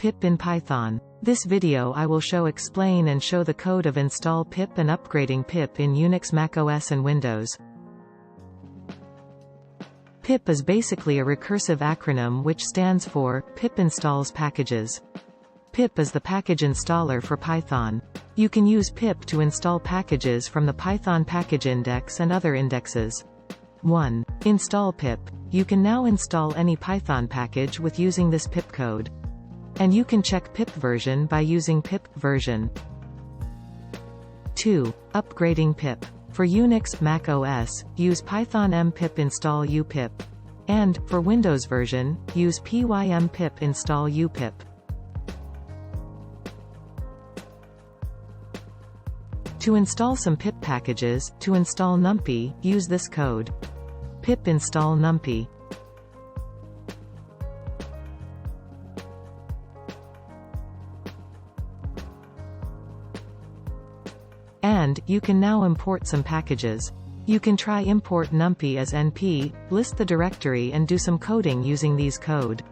Pip in Python. This video I will explain and show the code of install pip and upgrading pip in Unix, Mac OS and Windows. Pip is basically a recursive acronym which stands for Pip installs packages. Pip is the package installer for Python. You can use pip to install packages from the Python package index and other indexes. 1. Install pip. You can now install any Python package with using this pip code. And you can check pip version by using pip version. 2. Upgrading pip. For Unix, Mac OS, use Python mpip install upip. And, for Windows version, use pym-pip install upip. To install some pip packages, to install Numpy, use this code. Pip install Numpy. And, you can now import some packages. You can try import Numpy as np, list the directory and do some coding using these code.